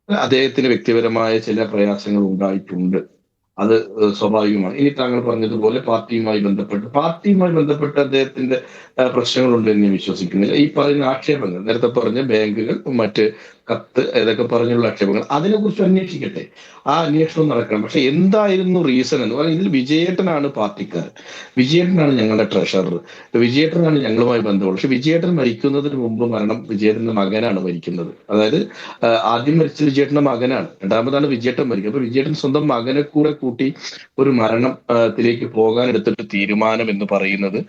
അദ്ദേഹത്തിന് വ്യക്തിപരമായ ചില പ്രയാസങ്ങൾ ഉണ്ടായിട്ടുണ്ട്. അത് സ്വാഭാവികമാണ്. ഇനി താങ്കൾ പറഞ്ഞതുപോലെ പാർട്ടിയുമായി ബന്ധപ്പെട്ട് അദ്ദേഹത്തിന്റെ പ്രശ്നങ്ങളുണ്ട് എന്ന് ഞാൻ വിശ്വസിക്കുന്നില്ല. ഈ പറയുന്ന ആക്ഷേപങ്ങൾ, നേരത്തെ പറഞ്ഞ ബാങ്കുകൾ, മറ്റ് കത്ത്, ഇതൊക്കെ പറഞ്ഞുള്ള ആക്ഷേപങ്ങൾ, അതിനെക്കുറിച്ച് അന്വേഷിക്കട്ടെ. ആ അന്വേഷണം നടക്കണം. പക്ഷെ എന്തായിരുന്നു റീസൺ എന്ന് പറഞ്ഞാൽ, ഇതിൽ വിജയേട്ടനാണ് പാർട്ടിക്കാരൻ, വിജയേട്ടനാണ് ഞങ്ങളുടെ ട്രഷറർ, വിജയേട്ടനാണ് ഞങ്ങളുമായി ബന്ധമുള്ളത്. പക്ഷെ വിജയേട്ടൻ മരിക്കുന്നതിന് മുമ്പ് വിജയേട്ടന്റെ മകനാണ് മരിക്കുന്നത്. അതായത് ആദ്യം മരിച്ച വിജയേട്ടന്റെ മകനാണ്, രണ്ടാമതാണ് വിജയേട്ടൻ മരിക്കുന്നത്. അപ്പൊ വിജയേട്ടൻ സ്വന്തം മകനെ കൂടെ കൂട്ടി ഒരു മരണത്തിലേക്ക് പോകാൻ എടുത്തിട്ട് തീരുമാനം എന്ന് പറയുന്നത്,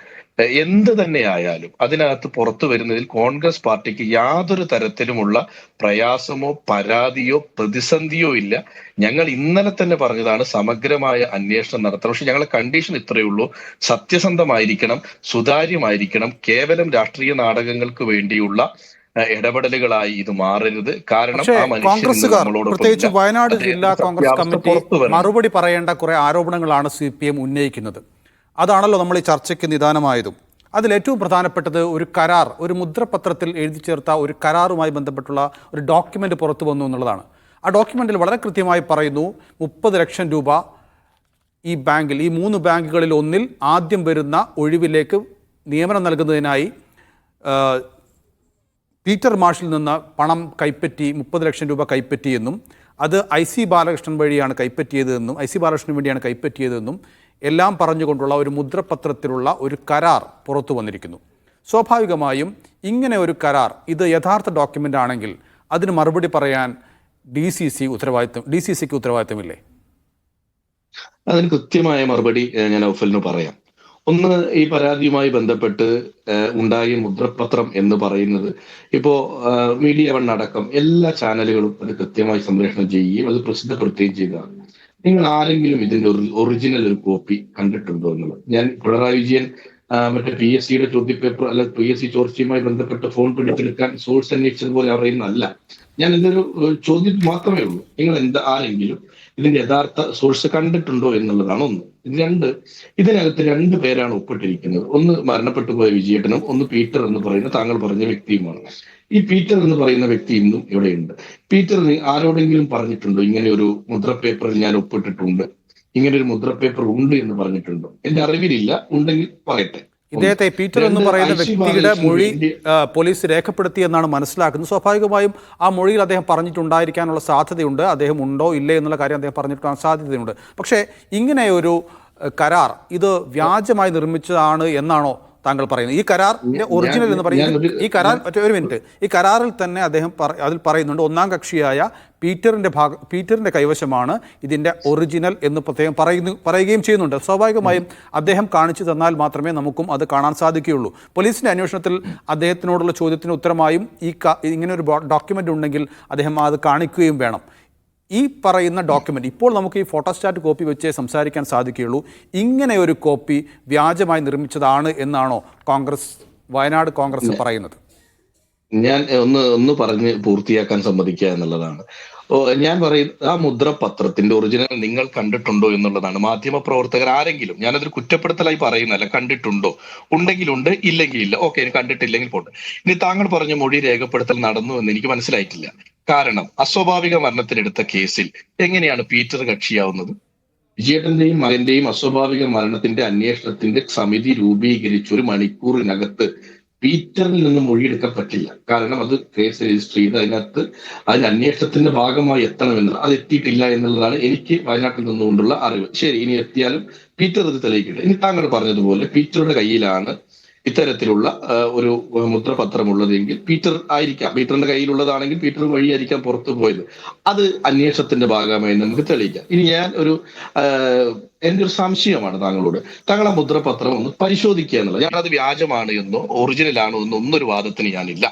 എന്ത് തന്നെ ആയാലും അതിനകത്ത് പുറത്തു വരുന്നതിൽ കോൺഗ്രസ് പാർട്ടിക്ക് യാതൊരു തരത്തിലുമുള്ള പ്രയാസമോ പരാതിയോ പ്രതിസന്ധിയോ ഇല്ല. ഞങ്ങൾ ഇന്നലെ തന്നെ പറഞ്ഞതാണ് സമഗ്രമായ അന്വേഷണം നടത്തണം. പക്ഷെ ഞങ്ങളുടെ കണ്ടീഷൻ ഇത്രയേ ഉള്ളൂ: സത്യസന്ധമായിരിക്കണം, സുതാര്യമായിരിക്കണം, കേവലം രാഷ്ട്രീയ നാടകങ്ങൾക്ക് വേണ്ടിയുള്ള ഇടപെടലുകളായി ഇത് മാറരുത്. കാരണം പക്ഷേ ആ മനുഷ്യൻ കോൺഗ്രസുകാർ, നമ്മളോടൊപ്പം പ്രത്യേകിച്ച് ഇല്ല. വയനാട് ജില്ലാ അദ്ദേഹത്തിന്റെ കോൺഗ്രസ് സത്യാവസ്ഥ കമ്മിറ്റി പുറത്തു വരണം. മറുപടി പറയേണ്ട കുറെ ആരോപണങ്ങളാണ് CPM ഉന്നയിക്കുന്നത്. അതാണല്ലോ നമ്മൾ ഈ ചർച്ചയ്ക്ക് നിദാനമായതും. അതിലേറ്റവും പ്രധാനപ്പെട്ടത് ഒരു കരാർ, ഒരു മുദ്രപത്രത്തിൽ എഴുതി ചേർത്ത ഒരു കരാറുമായി ബന്ധപ്പെട്ടുള്ള ഒരു ഡോക്യുമെന്റ് പുറത്തു വന്നു എന്നുള്ളതാണ്. ആ ഡോക്യുമെന്റിൽ വളരെ കൃത്യമായി പറയുന്നു, 30 ലക്ഷം രൂപ ഈ ബാങ്കിൽ, ഈ 3 ബാങ്കുകളിൽ ഒന്നിൽ ആദ്യം വരുന്ന ഒഴിവിലേക്ക് നിയമനം നൽകുന്നതിനായി പീറ്റർ മാഷിൽ നിന്ന് പണം കൈപ്പറ്റി 30 ലക്ഷം രൂപ കൈപ്പറ്റിയെന്നും അത് IC ബാലകൃഷ്ണൻ വഴിയാണ് കൈപ്പറ്റിയതെന്നും IC ബാലകൃഷ്ണന് വേണ്ടിയാണ് കൈപ്പറ്റിയതെന്നും എല്ലാം പറഞ്ഞുകൊണ്ടുള്ള ഒരു മുദ്രപത്രത്തിലുള്ള ഒരു കരാർ പുറത്തു വന്നിരിക്കുന്നു. സ്വാഭാവികമായും ഇങ്ങനെ ഒരു കരാർ, ഇത് യഥാർത്ഥ ഡോക്യുമെൻ്റ് ആണെങ്കിൽ അതിന് മറുപടി പറയാൻ DCCക്ക് ഉത്തരവാദിത്തമില്ലേ? അതിന് കൃത്യമായ മറുപടി ഞാൻ ഔഫലിന് പറയാം. ഒന്ന്, ഈ പരാതിയുമായി ബന്ധപ്പെട്ട് ഉണ്ടായ മുദ്രപത്രം എന്ന് പറയുന്നത് ഇപ്പോ മീഡിയ വൺ അടക്കം എല്ലാ ചാനലുകളും അത് കൃത്യമായി സംപ്രേഷണം ചെയ്യുകയും അത് പ്രസിദ്ധപ്പെടുത്തുകയും ചെയ്തതാണ്. നിങ്ങൾ ആരെങ്കിലും ഇതിന്റെ ഒറിജിനൽ ഒരു കോപ്പി കണ്ടിട്ടുണ്ടോ എന്നുള്ളത്? ഞാൻ പിണറായി വിജയൻ മറ്റേ PSCയുടെ ചോദ്യപേപ്പർ അല്ല PSC ചോർച്ചയുമായി ബന്ധപ്പെട്ട് ഫോൺ പിടിച്ചെടുക്കാൻ സോഴ്സ് അന്വേഷിച്ചതുപോലെ അറിയുന്നതല്ല. ഞാൻ ഇതൊരു ചോദ്യം മാത്രമേ ഉള്ളൂ. നിങ്ങൾ ആരെങ്കിലും ഇതിന്റെ യഥാർത്ഥ സോഴ്സ് കണ്ടിട്ടുണ്ടോ എന്നുള്ളതാണ് ഒന്ന്. രണ്ട്, ഇതിനകത്ത് 2 പേരാണ് ഒപ്പിട്ടിരിക്കുന്നത്. ഒന്ന് മരണപ്പെട്ടു പോയ വിജയേട്ടനും, ഒന്ന് പീറ്റർ എന്ന് പറയുന്ന താങ്കൾ പറഞ്ഞ വ്യക്തിയുമാണ്. ഈ പീറ്റർ എന്ന് പറയുന്ന വ്യക്തി ഇന്നും ഇവിടെയുണ്ട്. പീറ്റർ ആരോടെങ്കിലും പറഞ്ഞിട്ടുണ്ടോ ഇങ്ങനെ ഒരു മുദ്രപേപ്പറിൽ ഞാൻ ഒപ്പിട്ടിട്ടുണ്ട്, ഇങ്ങനെ ഒരു മുദ്രപേപ്പർ ഉണ്ട് എന്ന് പറഞ്ഞിട്ടുണ്ടോ? എന്റെ അറിവിലില്ല. ഉണ്ടെങ്കിൽ പറയട്ടെ. ഇദ്ദേഹത്തെ പീറ്റർ എന്ന് പറയുന്ന വ്യക്തിയുടെ മൊഴി പോലീസ് രേഖപ്പെടുത്തിയെന്നാണ് മനസ്സിലാക്കുന്നത്. സ്വാഭാവികമായും ആ മൊഴിയിൽ അദ്ദേഹം പറഞ്ഞിട്ടുണ്ടായിരിക്കാനുള്ള സാധ്യതയുണ്ട്. അദ്ദേഹം ഉണ്ടോ ഇല്ലേ എന്നുള്ള കാര്യം അദ്ദേഹം പറഞ്ഞിട്ട് സാധ്യതയുണ്ട്. പക്ഷേ ഇങ്ങനെ ഒരു കരാർ ഇത് വ്യാജമായി നിർമ്മിച്ചതാണ് എന്നാണോ താങ്കൾ പറയുന്നത്? ഈ കരാറിന്റെ ഒറിജിനൽ എന്ന് പറയുന്നത്, ഒരു മിനിറ്റ്, ഈ കരാറിൽ തന്നെ അദ്ദേഹം അതിൽ പറയുന്നുണ്ട്, ഒന്നാം കക്ഷിയായ പീറ്ററിന്റെ കൈവശമാണ് ഇതിന്റെ ഒറിജിനൽ എന്ന് പ്രത്യേകം പറയുകയും ചെയ്യുന്നുണ്ട്. സ്വാഭാവികമായും അദ്ദേഹം കാണിച്ചു തന്നാൽ മാത്രമേ നമുക്കും അത് കാണാൻ സാധിക്കുകയുള്ളൂ. പോലീസിന്റെ അന്വേഷണത്തിൽ അദ്ദേഹത്തിനോടുള്ള ചോദ്യത്തിന് ഉത്തരമായും ഇങ്ങനെ ഒരു ഡോക്യുമെന്റ് ഉണ്ടെങ്കിൽ അദ്ദേഹം അത് കാണിക്കുകയും വേണം. ഈ പറയുന്ന ഡോക്യുമെന്റ് ഇപ്പോൾ നമുക്ക് ഈ ഫോട്ടോസ്റ്റാറ്റ് കോപ്പി വെച്ച് സംസാരിക്കാൻ സാധിക്കുകയുള്ളൂ. ഇങ്ങനെ ഒരു കോപ്പി വ്യാജമായി നിർമ്മിച്ചതാണ് എന്നാണോ വയനാട് കോൺഗ്രസ് പറയുന്നത്? ഞാൻ ഒന്ന് പറഞ്ഞ് പൂർത്തിയാക്കാൻ സമ്മതിക്കുക എന്നുള്ളതാണ്. ഞാൻ പറയുന്നത്, ആ മുദ്രപത്രത്തിന്റെ ഒറിജിനൽ നിങ്ങൾ കണ്ടിട്ടുണ്ടോ എന്നുള്ളതാണ്. മാധ്യമ പ്രവർത്തകർ ആരെങ്കിലും, ഞാനതൊരു കുറ്റപ്പെടുത്തലായി പറയുന്നല്ല, കണ്ടിട്ടുണ്ടോ? ഉണ്ടെങ്കിൽ ഉണ്ട്, ഇല്ലെങ്കിൽ ഇല്ല. ഓക്കെ, കണ്ടിട്ടില്ലെങ്കിൽ പോട്ടെ. ഇനി താങ്കൾ പറഞ്ഞ മൊഴി രേഖപ്പെടുത്തൽ നടന്നു എന്ന് എനിക്ക് മനസ്സിലായിട്ടില്ല. കാരണം അസ്വാഭാവിക മരണത്തിനെടുത്ത കേസിൽ എങ്ങനെയാണ് പീറ്റർ കക്ഷിയാവുന്നത്? വിജയേട്ടന്റെയും മകന്റെയും അസ്വാഭാവിക മരണത്തിന്റെ അന്വേഷണത്തിന്റെ സമിതി രൂപീകരിച്ച് 1 മണിക്കൂറിനകത്ത് പീറ്ററിൽ നിന്ന് മൊഴിയെടുക്കാൻ പറ്റില്ല. കാരണം അത് കേസ് രജിസ്റ്റർ ചെയ്ത് അതിന്റെ അന്വേഷണത്തിന്റെ ഭാഗമായി എത്തണമെന്നുള്ളത്, അത് എത്തിയിട്ടില്ല എന്നുള്ളതാണ് എനിക്ക് വയനാട്ടിൽ നിന്നുകൊണ്ടുള്ള അറിവ്. ശരി, ഇനി എത്തിയാലും പീറ്റർ ഇത് തെളിയിക്കട്ടെ. ഇനി താങ്കൾ പറഞ്ഞതുപോലെ പീറ്ററുടെ കയ്യിലാണ് ഇത്തരത്തിലുള്ള ഒരു മുദ്രപത്രം ഉള്ളതെങ്കിൽ പീറ്ററിന്റെ കയ്യിലുള്ളതാണെങ്കിൽ പീറ്റർ വഴിയായിരിക്കാം പുറത്തു പോയത്. അത് അന്വേഷണത്തിന്റെ ഭാഗമായി നമുക്ക് തെളിയിക്കാം. ഇനി ഞാൻ എന്റെ ഒരു സംശയമാണ് താങ്കളോട്. താങ്കൾ ആ മുദ്രപത്രം ഒന്ന് പരിശോധിക്കുക എന്നുള്ളത്. ഞാനത് വ്യാജമാണ് എന്നോ ഒറിജിനൽ ആണോ എന്നോ ഒന്നൊരു വാദത്തിന് ഞാനില്ല.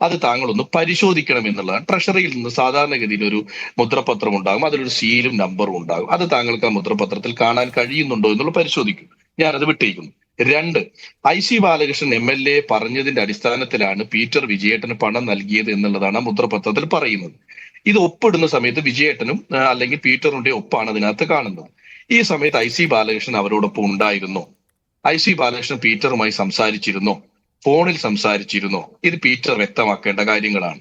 അത് താങ്കൾ ഒന്ന് പരിശോധിക്കണം എന്നുള്ളതാണ്. ട്രഷറിയിൽ നിന്ന് സാധാരണഗതിയിൽ ഒരു മുദ്രപത്രം ഉണ്ടാകും, അതിലൊരു സീലും നമ്പറും ഉണ്ടാകും. അത് താങ്കൾക്ക് ആ മുദ്രപത്രത്തിൽ കാണാൻ കഴിയുന്നുണ്ടോ എന്നുള്ള പരിശോധിക്കും. ഞാനത് വിട്ടേക്കുന്നു. 2, IC ബാലകൃഷ്ണൻ MLA പറഞ്ഞതിന്റെ അടിസ്ഥാനത്തിലാണ് പീറ്റർ വിജയേട്ടന് പണം നൽകിയത് എന്നുള്ളതാണ് ആ മുദ്രപത്രത്തിൽ പറയുന്നത്. ഇത് ഒപ്പിടുന്ന സമയത്ത് വിജയേട്ടനും അല്ലെങ്കിൽ പീറ്ററിന്റെ ഒപ്പാണ് അതിനകത്ത് കാണുന്നത്. ഈ സമയത്ത് IC ബാലകൃഷ്ണൻ അവരോടൊപ്പം ഉണ്ടായിരുന്നോ? IC ബാലകൃഷ്ണൻ പീറ്ററുമായി സംസാരിച്ചിരുന്നോ? ഫോണിൽ സംസാരിച്ചിരുന്നോ? ഇത് പീറ്റർ വ്യക്തമാക്കേണ്ട കാര്യങ്ങളാണ്.